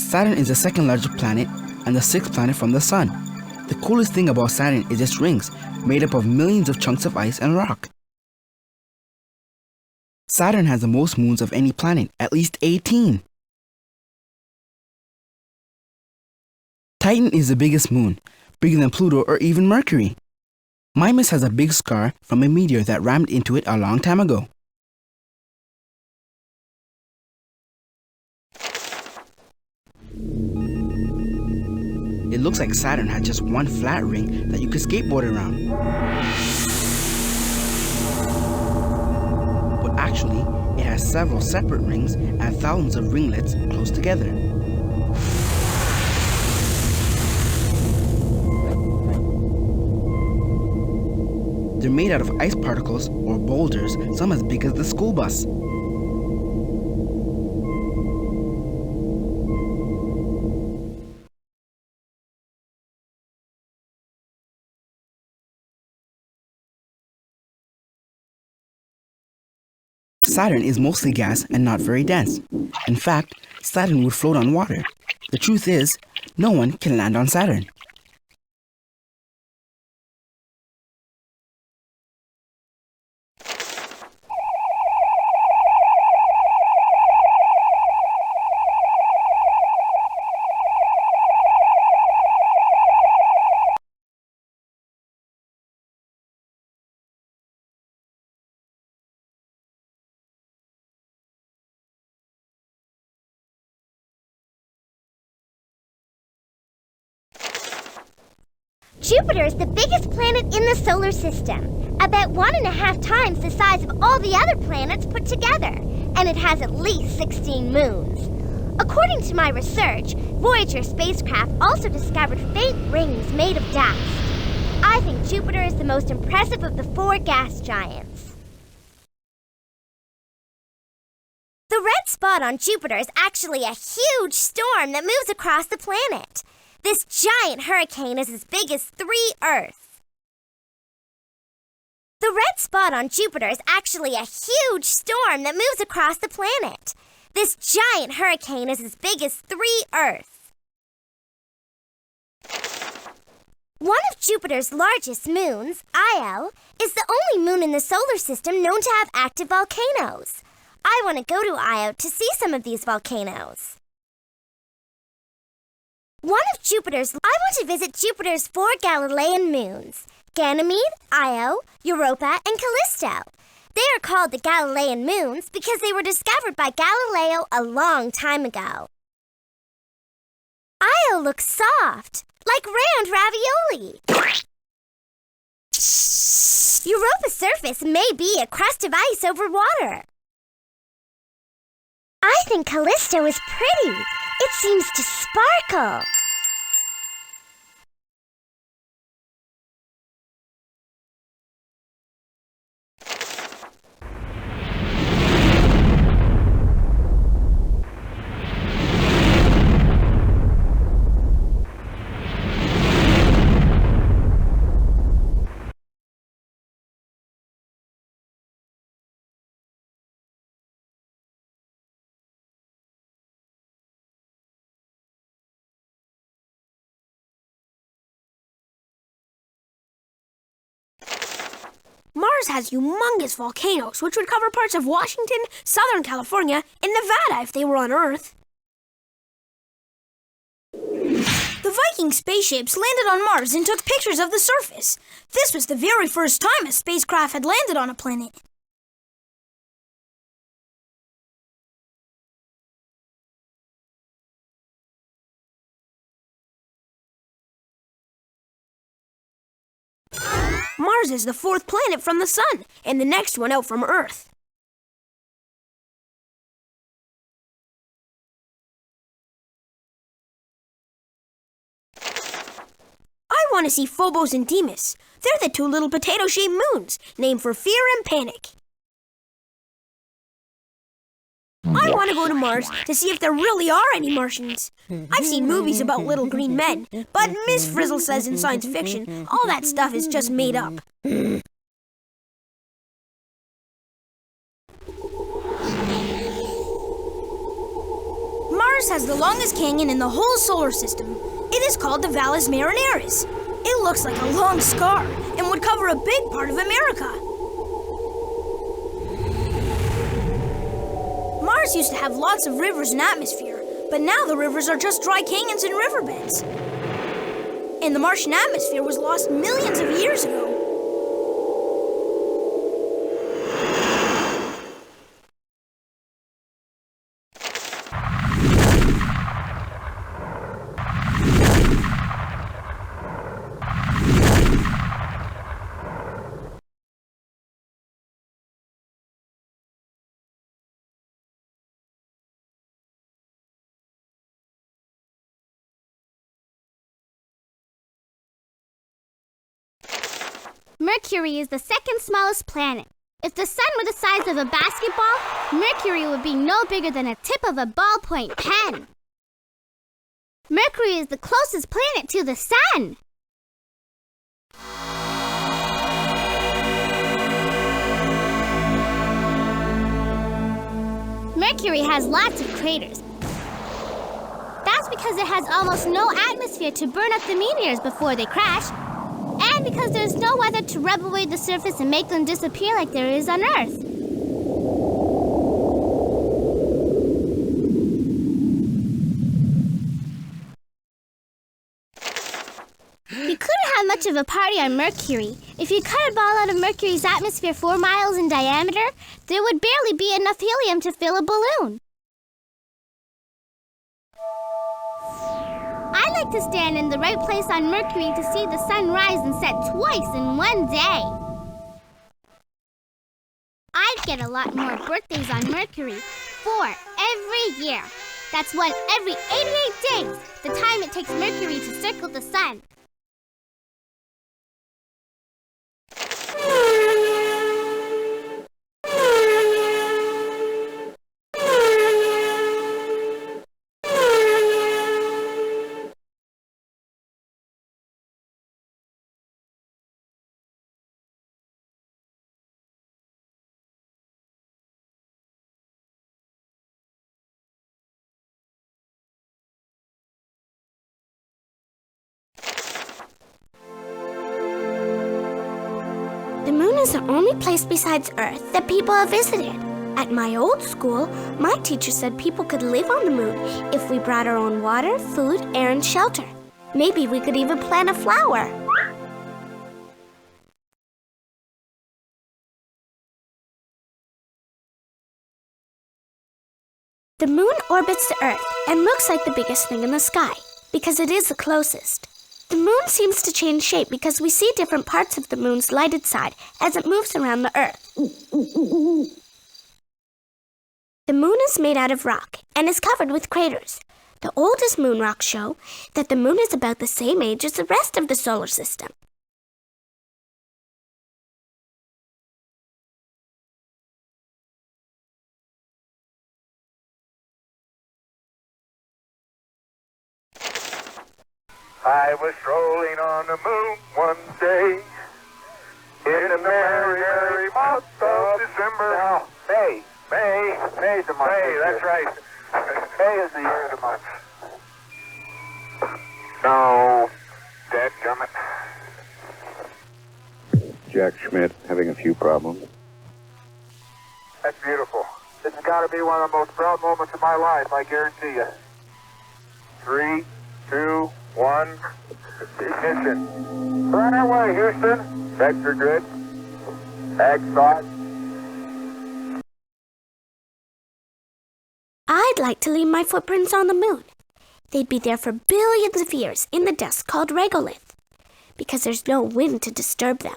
Saturn is the second largest planet and the sixth planet from the Sun. The coolest thing about Saturn is its rings, made up of millions of chunks of ice and rock. Saturn has the most moons of any planet, at least 18. Titan is the biggest moon, bigger than Pluto or even Mercury. Mimas has a big scar from a meteor that rammed into it a long time ago. It looks like Saturn had just one flat ring that you could skateboard around. But actually, it has several separate rings and thousands of ringlets close together. They're made out of ice particles or boulders, some as big as the school bus. Saturn is mostly gas and not very dense. In fact, Saturn would float on water. The truth is, no one can land on Saturn. Jupiter is the biggest planet in the solar system, about 1.5 times the size of all the other planets put together, and it has at least 16 moons. According to my research, Voyager spacecraft also discovered faint rings made of dust. I think Jupiter is the most impressive of the 4 gas giants. The red spot on Jupiter is actually a huge storm that moves across the planet. This giant hurricane is as big as 3 Earths. The red spot on Jupiter is actually a huge storm that moves across the planet. This giant hurricane is as big as 3 Earths. One of Jupiter's largest moons, Io, is the only moon in the solar system known to have active volcanoes. I want to go to Io to see some of these volcanoes. I want to visit Jupiter's 4 Galilean moons, Ganymede, Io, Europa, and Callisto. They are called the Galilean moons because they were discovered by Galileo a long time ago. Io looks soft, like round ravioli. Europa's surface may be a crust of ice over water. I think Callisto is pretty. It seems to sparkle. Mars has humongous volcanoes, which would cover parts of Washington, Southern California, and Nevada if they were on Earth. The Viking spaceships landed on Mars and took pictures of the surface. This was the very first time a spacecraft had landed on a planet. Mars is the 4th planet from the Sun, and the next one out from Earth. I want to see Phobos and Deimos. They're the 2 little potato-shaped moons, named for fear and panic. I want to go to Mars to see if there really are any Martians. I've seen movies about little green men, but Miss Frizzle says in science fiction, all that stuff is just made up. Mars has the longest canyon in the whole solar system. It is called the Valles Marineris. It looks like a long scar and would cover a big part of America. Mars used to have lots of rivers and atmosphere, but now the rivers are just dry canyons and riverbeds. And the Martian atmosphere was lost millions of years ago. Mercury is the second smallest planet. If the sun were the size of a basketball, Mercury would be no bigger than a tip of a ballpoint pen. Mercury is the closest planet to the sun. Mercury has lots of craters. That's because it has almost no atmosphere to burn up the meteors before they crash. And because there's no weather to rub away the surface and make them disappear like there is on Earth. You couldn't have much of a party on Mercury. If you cut a ball out of Mercury's atmosphere 4 miles in diameter, there would barely be enough helium to fill a balloon. I like to stand in the right place on Mercury to see the sun rise and set twice in one day. I'd get a lot more birthdays on Mercury, 4 every year. That's one every 88 days, the time it takes Mercury to circle the sun. The moon is the only place besides Earth that people have visited. At my old school, my teacher said people could live on the moon if we brought our own water, food, air, and shelter. Maybe we could even plant a flower. The moon orbits the Earth and looks like the biggest thing in the sky because it is the closest. The moon seems to change shape because we see different parts of the moon's lighted side as it moves around the Earth. The moon is made out of rock and is covered with craters. The oldest moon rocks show that the moon is about the same age as the rest of the solar system. I was strolling on the moon one day in the merry, merry month of December. Now, May's the month. May, that's right. May is the year of the month. No, dadgummit. Jack Schmidt having a few problems. That's beautiful. This has got to be one of the most proud moments of my life, I guarantee you. 3, 2, 1, ignition. Right away, Houston. Vector grid. Ag thought. I'd like to leave my footprints on the moon. They'd be there for billions of years in the dust called regolith, because there's no wind to disturb them.